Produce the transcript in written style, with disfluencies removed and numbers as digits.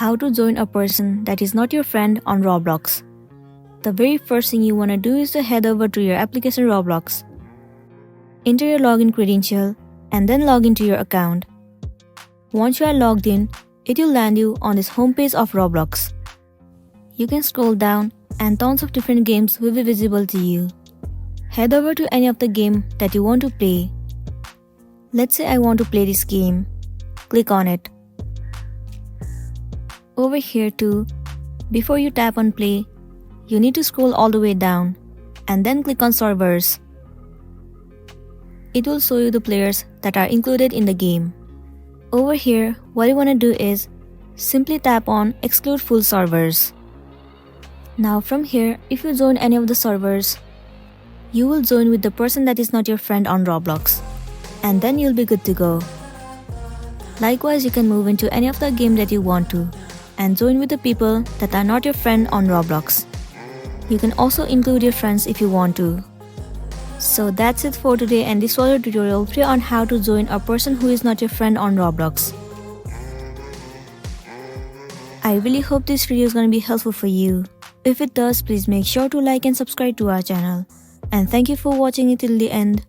How to join a person that is not your friend on Roblox. The very first thing you want to do is to head over to your application Roblox. Enter your login credential and then log into your account. Once you are logged in, it will land you on this homepage of Roblox. You can scroll down and tons of different games will be visible to you. Head over to any of the game that you want to play. Let's say I want to play this game. Click on it. Over here too, before you tap on play, you need to scroll all the way down and then click on servers. It will show you the players that are included in the game. Over here, what you want to do is simply tap on exclude full servers. Now from here, if you join any of the servers, you will join with the person that is not your friend on Roblox, and then you'll be good to go. Likewise, you can move into any of the game that you want to and join with the people that are not your friend on Roblox. You can also include your friends if you want to. So that's it for today, and this was a tutorial free on how to join a person who is not your friend on Roblox. I really hope this video is going to be helpful for you. If it does, please make sure to like and subscribe to our channel. And thank you for watching it till the end.